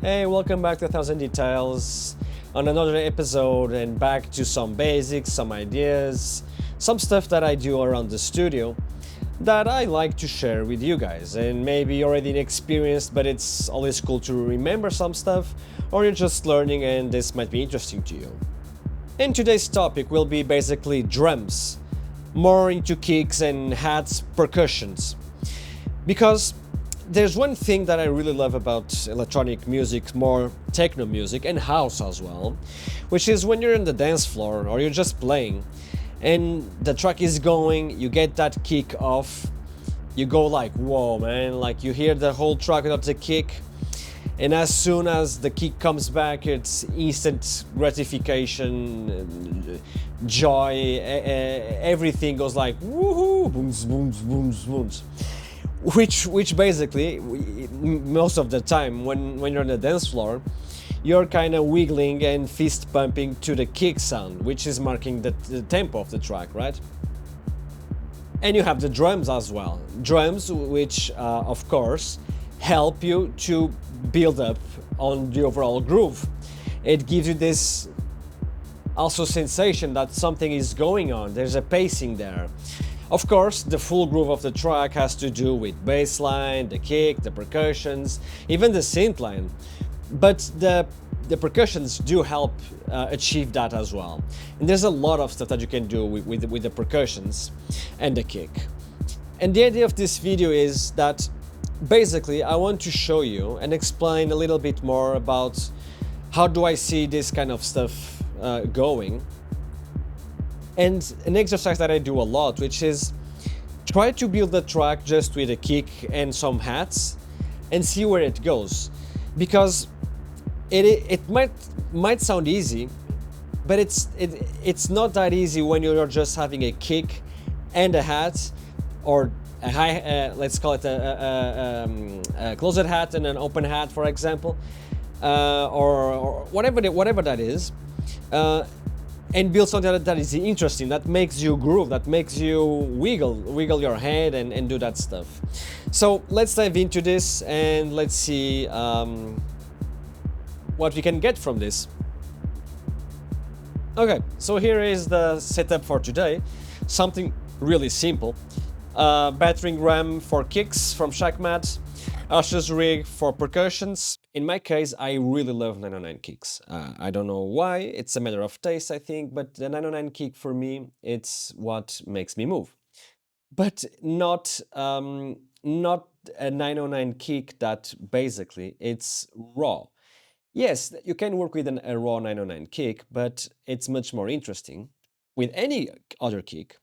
Hey, welcome back to 1000 Details on another episode and back to some basics, some ideas, some stuff that I do around the studio that I like to share with you guys. And maybe you're already experienced, but it's always cool to remember some stuff, or you're just learning and this might be interesting to you. And today's topic will be basically drums, more into kicks and hats, percussions. Because there's one thing that I really love about electronic music, more techno music and house as well, which is when you're on the dance floor or you're just playing and the track is going, you get that kick off, you go like, whoa, man, like you hear the whole track without the kick. And as soon as the kick comes back, it's instant gratification, joy, everything goes like woohoo, booms, booms, booms, booms. Which basically, most of the time when you're on the dance floor, you're kind of wiggling and fist pumping to the kick sound, which is marking the tempo of the track, right? And you have the drums as well. Drums, which of course help you to build up on the overall groove. It gives you this also sensation that something is going on, there's a pacing there. Of course, the full groove of the track has to do with bass line, the kick, the percussions, even the synth line. But the percussions do help achieve that as well. And there's a lot of stuff that you can do with the percussions and the kick. And the idea of this video is that basically I want to show you and explain a little bit more about how do I see this kind of stuff going. And an exercise that I do a lot, which is try to build a track just with a kick and some hats and see where it goes. Because it might sound easy, but it's not that easy when you're just having a kick and a hat, or a high, let's call it a closed hat and an open hat, for example, or whatever that is. And build something that is interesting, that makes you groove, that makes you wiggle your head and do that stuff. So let's dive into this and let's see what we can get from this. Okay, so here is the setup for today. Something really simple. Battering Ram for kicks from Shakmat, Usher's rig for percussions. In my case, I really love 909 kicks. I don't know why, it's a matter of taste, I think, but the 909 kick for me, it's what makes me move. But not a 909 kick that basically it's raw. Yes, you can work with a raw 909 kick, but it's much more interesting with any other kick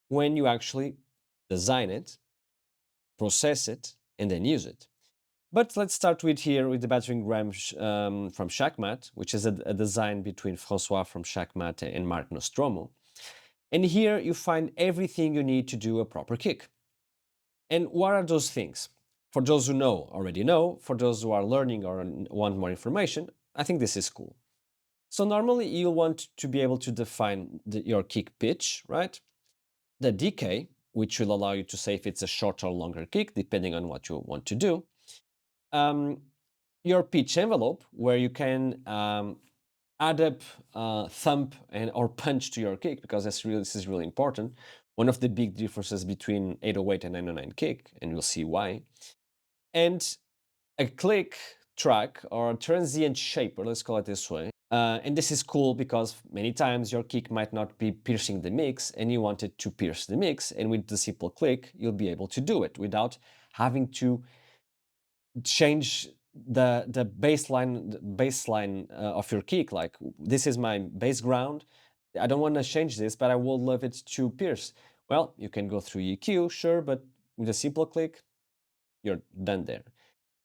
when you actually design it, process it, and then use it. But let's start with here with the Battering Ram from Shakmat, which is a design between Francois from Shakmat and Mark Nostromo. And here you find everything you need to do a proper kick. And what are those things? For those who know, already know. For those who are learning or want more information, I think this is cool. So normally you'll want to be able to define your kick pitch, right? The decay, which will allow you to say if it's a short or longer kick, depending on what you want to do. Your pitch envelope, where you can add up thump and or punch to your kick, because this is really important. One of the big differences between 808 and 909 kick, and you'll see why. And a click track or transient shaper, let's call it this way. And this is cool because many times your kick might not be piercing the mix and you want it to pierce the mix. And with the simple click, you'll be able to do it without having to change the baseline of your kick. Like, this is my bass ground, I don't want to change this, but I would love it to pierce. Well, you can go through EQ, sure, but with a simple click, you're done there.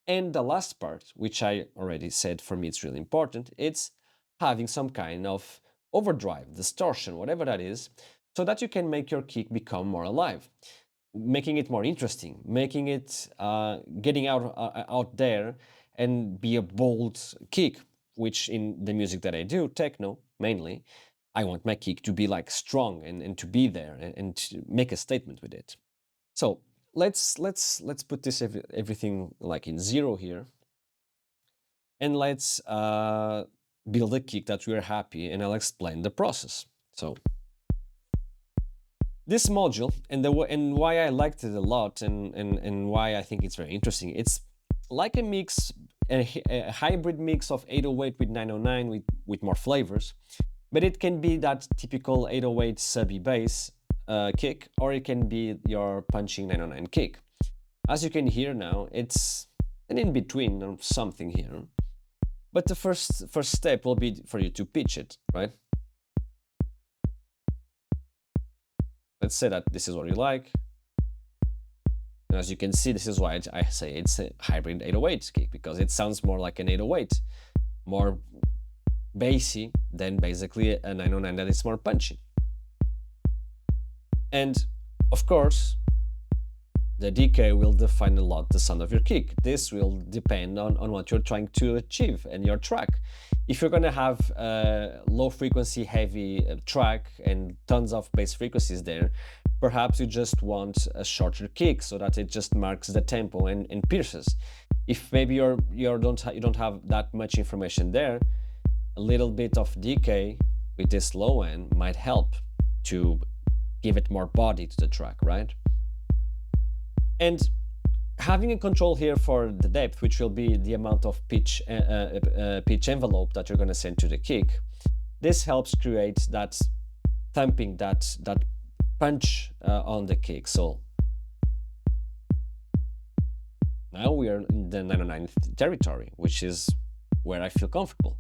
And the last part, which I already said, for me it's really important, it's having some kind of overdrive, distortion, whatever that is, so that you can make your kick become more alive, making it more interesting, making it getting out there and be a bold kick, which in the music that I do, techno mainly, I want my kick to be like strong and to be there and to make a statement with it. So let's put this everything like in zero here. and let's build a kick that we're happy, and I'll explain the process. So this module, and why I liked it a lot, and why I think it's very interesting, it's like a mix, a hybrid mix of 808 with 909 with more flavors, but it can be that typical 808 subby bass kick, or it can be your punching 909 kick. As you can hear now, it's an in-between of something here. But the first step will be for you to pitch it, right? Let's say that this is what you like. And as you can see, this is why I say it's a hybrid 808 kick, because it sounds more like an 808, more bassy than basically a 909 that is more punchy. And of course, the decay will define a lot the sound of your kick. This will depend on what you're trying to achieve and your track. If you're gonna have a low frequency heavy track and tons of bass frequencies there, perhaps you just want a shorter kick so that it just marks the tempo and pierces. If maybe you don't have that much information there, a little bit of decay with this low end might help to give it more body to the track, right? And having a control here for the depth, which will be the amount of pitch envelope that you're going to send to the kick, this helps create that thumping, that punch on the kick. So now we are in the 909 territory, which is where I feel comfortable.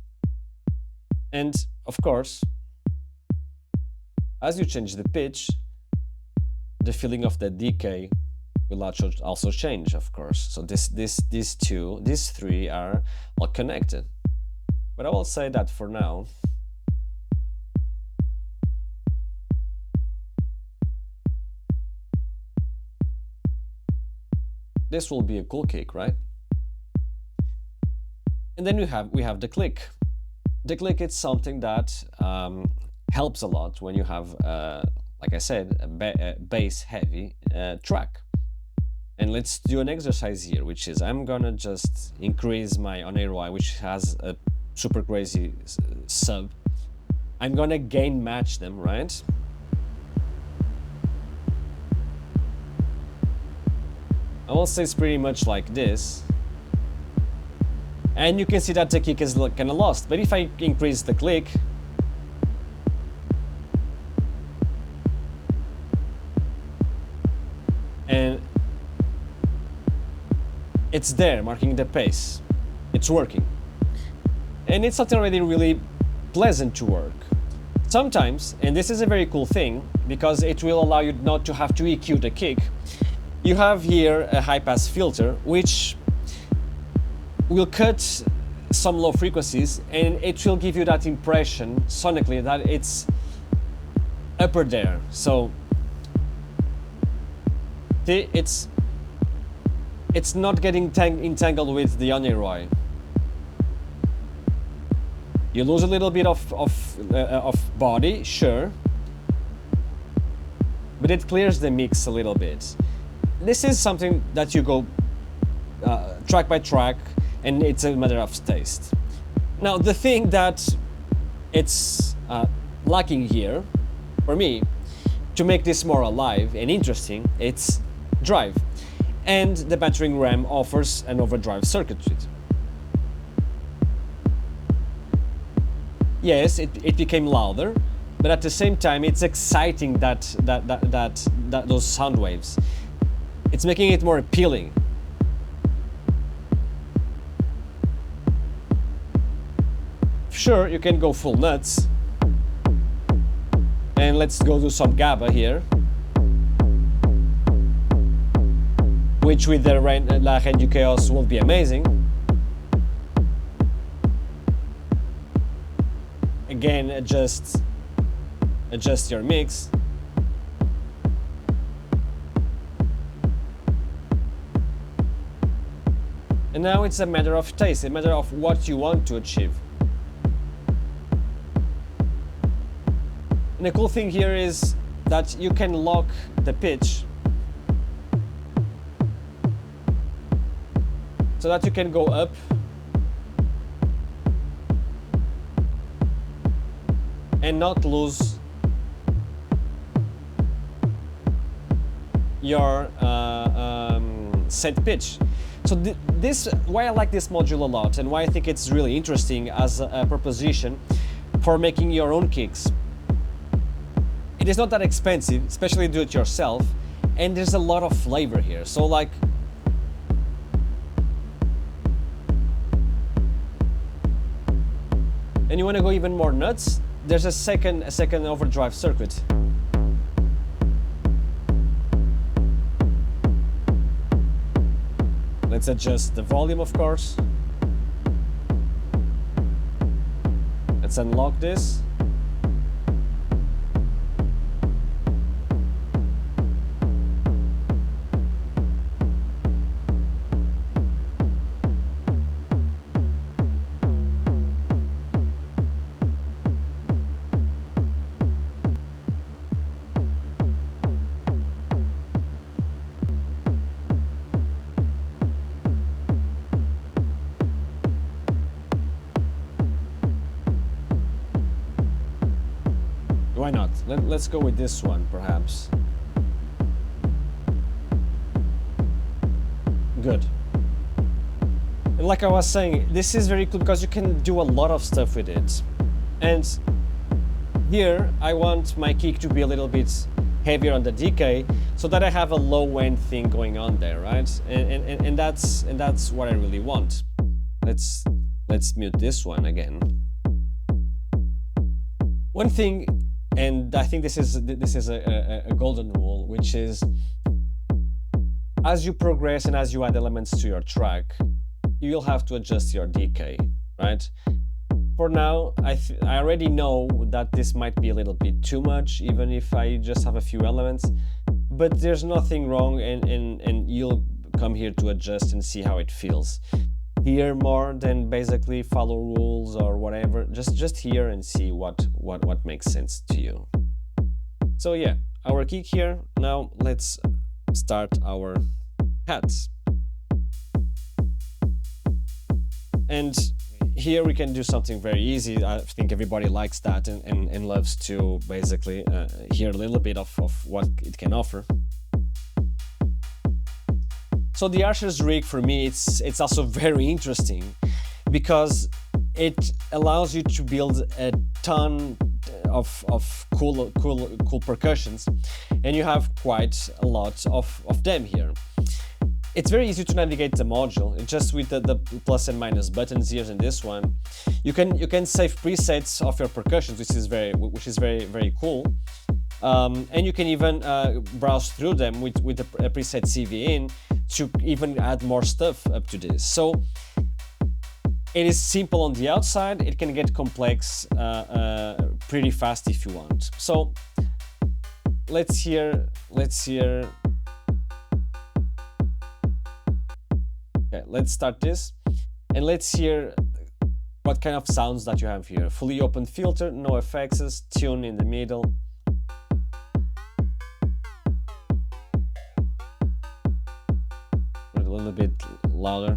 And of course, as you change the pitch, the feeling of the decay will also change, of course. So these three are all connected. But I will say that for now, this will be a cool kick, right? And then we have the click. The click is something that helps a lot when you have, like I said, a bass heavy track. And let's do an exercise here, which is I'm gonna just increase my on-air Y, which has a super crazy sub. I'm gonna gain match them, right? I will say it's pretty much like this. And you can see that the kick is kind of lost. But if I increase the click, and it's there, marking the pace. It's working. And it's something already really pleasant to work. Sometimes, and this is a very cool thing, because it will allow you not to have to EQ the kick, you have here a high-pass filter, which will cut some low frequencies, and it will give you that impression, sonically, that it's upper there. So, it's not getting entangled with the on-air Y. You lose a little bit of body, sure, but it clears the mix a little bit. This is something that you go track by track, and it's a matter of taste. Now, the thing that it's lacking here, for me, to make this more alive and interesting, it's drive. And the Battering Ram offers an overdrive circuitry. Yes, it became louder, but at the same time, it's exciting those sound waves. It's making it more appealing. Sure, you can go full nuts. And let's go do some GABA here. Which with the La Reine du Chaos will be amazing. Again, adjust your mix. And now it's a matter of taste, a matter of what you want to achieve. And the cool thing here is that you can lock the pitch so that you can go up and not lose your set pitch. So this, why I like this module a lot, and why I think it's really interesting as a proposition for making your own kicks. It is not that expensive, especially do it yourself, and there's a lot of flavor here. So like, and you want to go even more nuts, there's a second overdrive circuit. Let's adjust the volume, of course. Let's unlock this. Why not? Let's go with this one, perhaps. Good. And like I was saying, this is very cool because you can do a lot of stuff with it. And here, I want my kick to be a little bit heavier on the decay, so that I have a low end thing going on there, right? And that's what I really want. Let's mute this one again. One thing, and I think this is a golden rule, which is as you progress and as you add elements to your track, you'll have to adjust your decay, right? For now, I already know that this might be a little bit too much, even if I just have a few elements, but there's nothing wrong, and you'll come here to adjust and see how it feels. Hear more than basically follow rules or whatever, just hear and see what makes sense to you. So yeah, our kick here. Now let's start our hats. And here we can do something very easy. I think everybody likes that and loves to basically hear a little bit of what it can offer. So the Archer's rig, for me, it's also very interesting because it allows you to build a ton of cool percussions, and you have quite a lot of them here. It's very easy to navigate the module, just with the plus and minus buttons here in this one. You can save presets of your percussions, which is very cool. And you can even browse through them with a preset CV in to even add more stuff up to this. So it is simple on the outside. It can get complex pretty fast if you want. So let's hear. Okay, let's start this, and let's hear what kind of sounds that you have here. Fully open filter, no effects, tune in the middle. A little bit louder.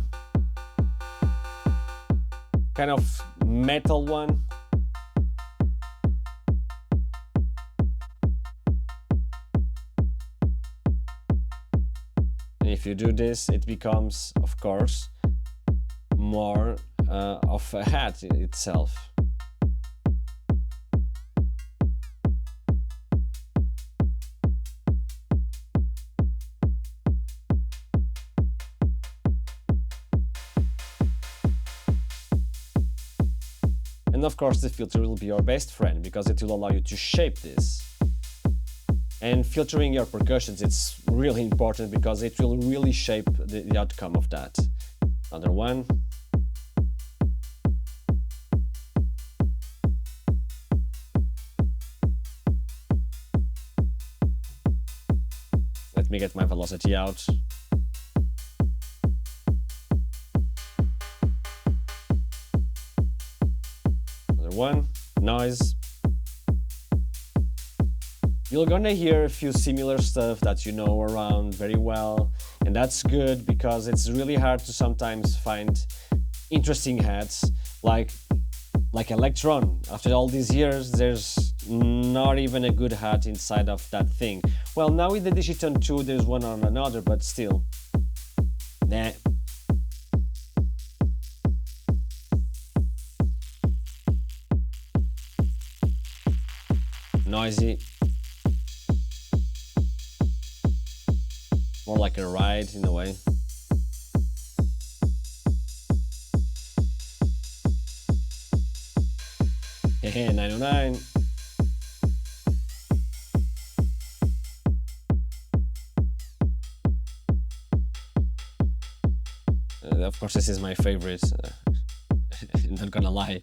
Kind of metal one. And if you do this, it becomes, of course, more of a hat itself. And of course the filter will be your best friend because it will allow you to shape this. And filtering your percussions, it's really important because it will really shape the outcome of that. Another one. Let me get my velocity out. Another one. Noise. You're gonna hear a few similar stuff that you know around very well, and that's good because it's really hard to sometimes find interesting hats. Like like Electron. After all these years, there's not even a good hat inside of that thing. Well, now with the Digiton 2, there's one on another, but still. Nah. Noisy. More like a ride in a way. Hehe, 909. Of course, this is my favorite. Not gonna lie.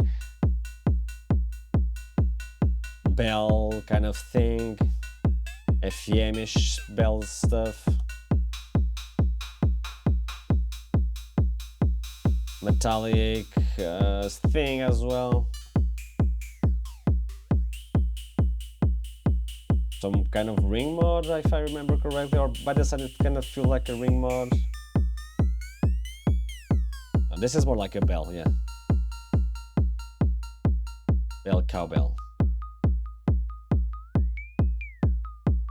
Bell kind of thing. FEM-ish bell stuff. Metallic thing as well. Some kind of ring mod, if I remember correctly, or by the side it kind of feels like a ring mod. Oh, this is more like a bell, yeah. Bell, cowbell.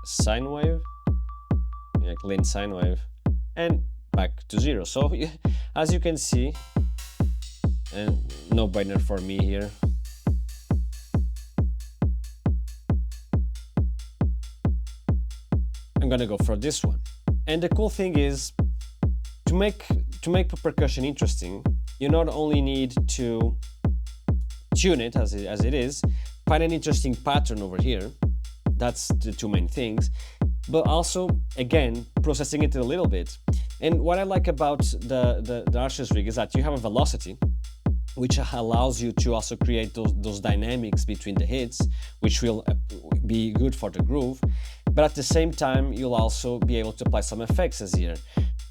Sine wave, yeah, clean sine wave, and back to zero. So as you can see, and no brainer for me here. I'm gonna go for this one. And the cool thing is, to make percussion interesting, you not only need to tune it as it is, find an interesting pattern over here. That's the two main things, but also, again, processing it a little bit. And what I like about the Archer's rig is that you have a velocity, which allows you to also create those dynamics between the hits, which will be good for the groove. But at the same time, you'll also be able to apply some effects as here,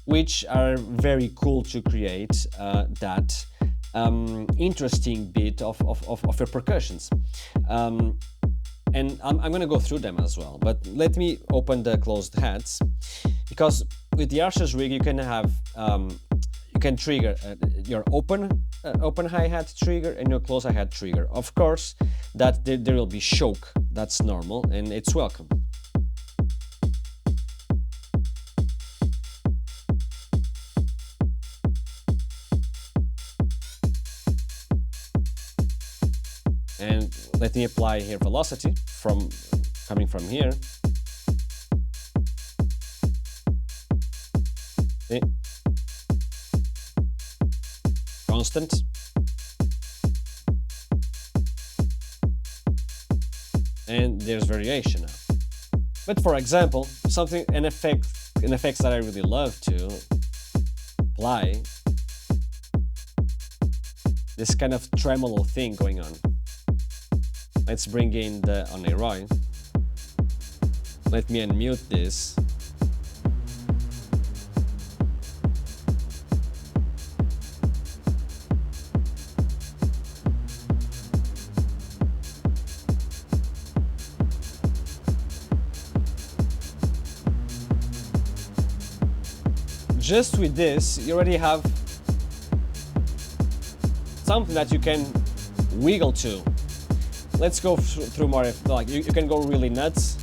which are very cool to create that interesting bit of your percussions. And I'm going to go through them as well, but let me open the closed hats, because with the Archer's rig you can have you can trigger your open hi-hat trigger and your closed hi-hat trigger. Of course, that there will be choke. That's normal and it's welcome. And let me apply here velocity coming from here. Okay. Constant. And there's variation now. But for example, an effects that I really love to apply, this kind of tremolo thing going on. Let's bring in the Oneroy. Let me unmute this. Just with this, you already have something that you can wiggle to. Let's go through more, like you can go really nuts.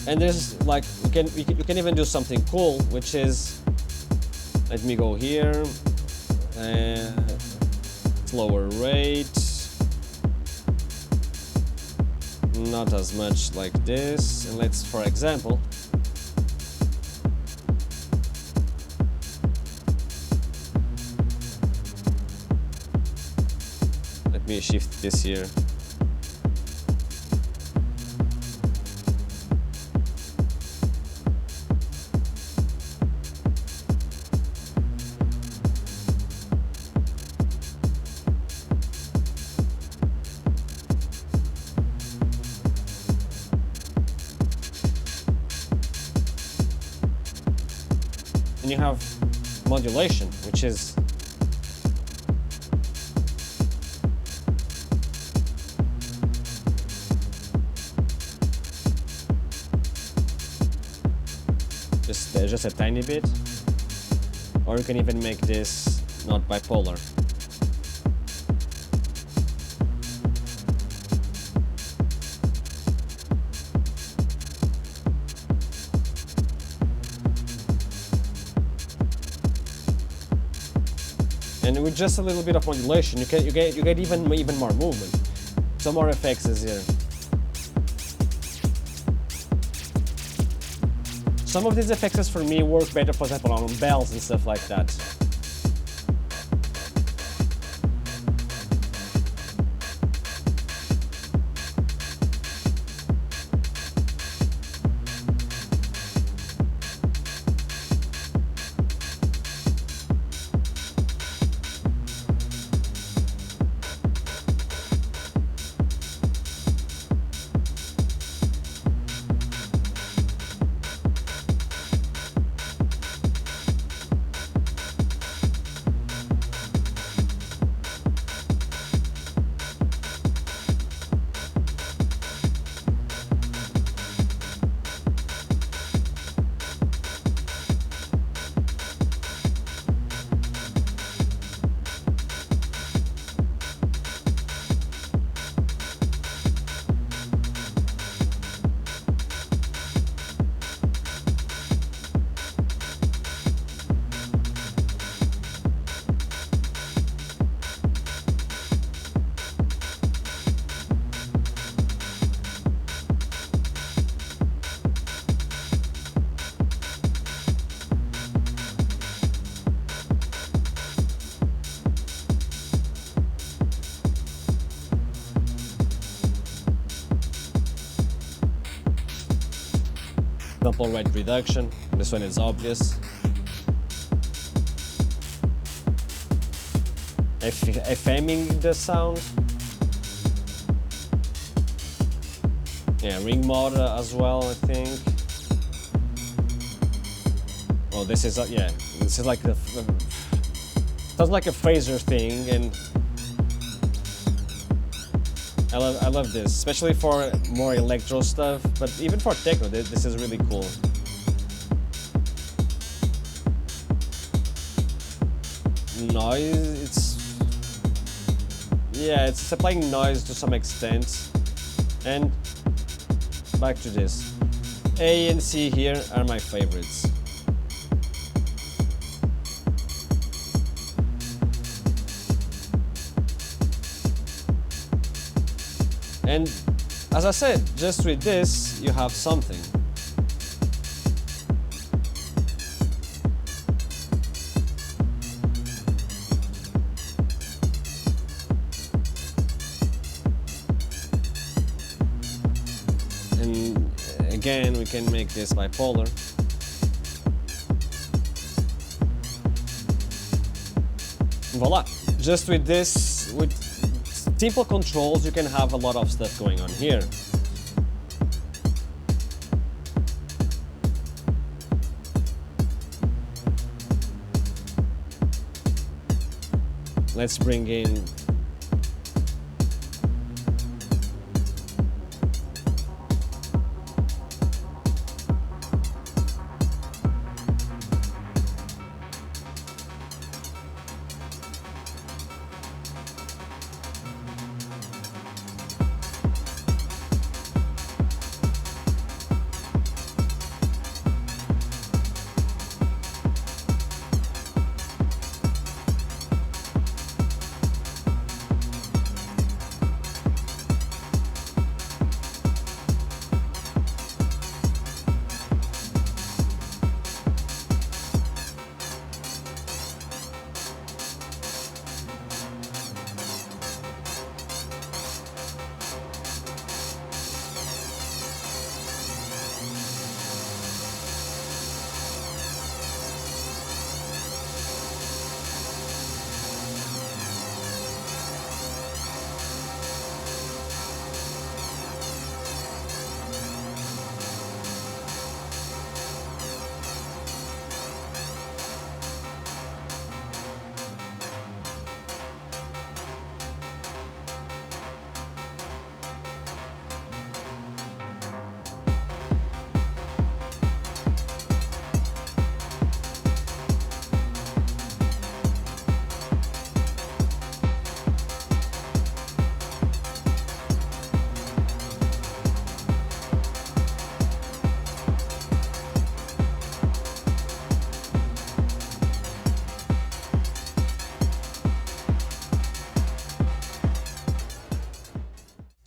And there's like, you can even do something cool, which is, let me go here, slower rate, not as much like this, and let's, for example, let me shift this here. And you have modulation, which is just a tiny bit, or you can even make this not bipolar. And with just a little bit of modulation, you get even more movement. Some more effects is here. Some of these effects for me work better, for example, on bells and stuff like that. Sample rate reduction, this one is obvious. FMing the sound. Yeah, ring mode as well, I think. Oh, this is yeah, this is like sounds like a phaser thing, and I love this, especially for more electro stuff, but even for techno, this is really cool. Noise, it's applying noise to some extent. And back to this. A and C here are my favorites. And as I said, just with this, you have something. And again, we can make this bipolar. Voila! Just with this, with simple controls, you can have a lot of stuff going on here. Let's bring in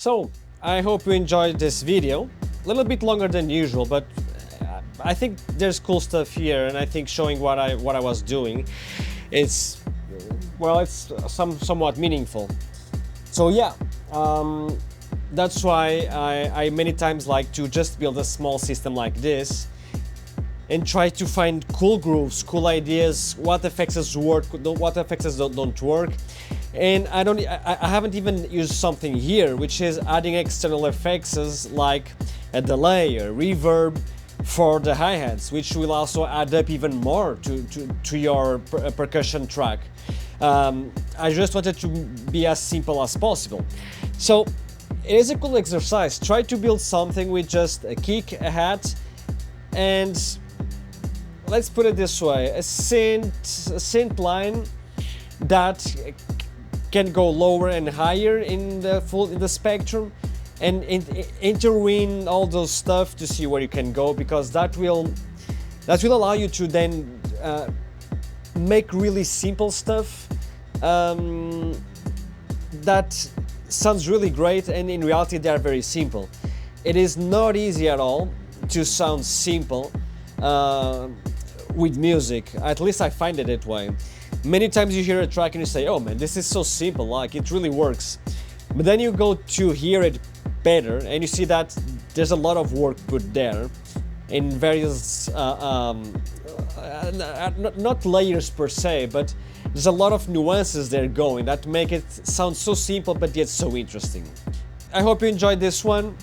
So I hope you enjoyed this video. A little bit longer than usual, but I think there's cool stuff here, and I think showing what I was doing, it's somewhat meaningful. So yeah, that's why I many times like to just build a small system like this and try to find cool grooves, cool ideas, what effects work, what effects don't work. And I haven't even used something here, which is adding external effects like a delay, a reverb for the hi-hats, which will also add up even more to your percussion track. I just wanted to be as simple as possible. So it is a cool exercise. Try to build something with just a kick, a hat, and let's put it this way, a synth line that can go lower and higher in the spectrum, and interweave all those stuff to see where you can go, because that will allow you to then make really simple stuff that sounds really great, and in reality they are very simple. It is not easy at all to sound simple with music. At least I find it that way. Many times you hear a track and you say, oh man, this is so simple, like it really works. But then you go to hear it better and you see that there's a lot of work put there in various, not layers per se, but there's a lot of nuances there going that make it sound so simple but yet so interesting. I hope you enjoyed this one.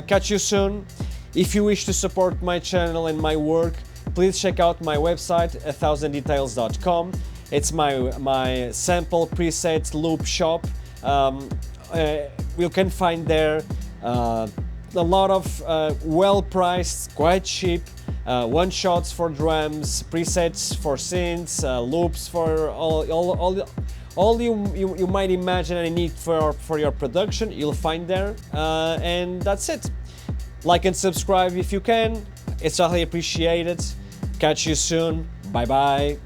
Catch you soon. If you wish to support my channel and my work, please check out my website 1000details.com. It's my sample presets loop shop. You can find there a lot of well-priced, quite cheap one-shots for drums, presets for synths, loops for all you might imagine and need for your production. You'll find there, and that's it. Like and subscribe if you can. It's highly appreciated. Catch you soon. Bye bye.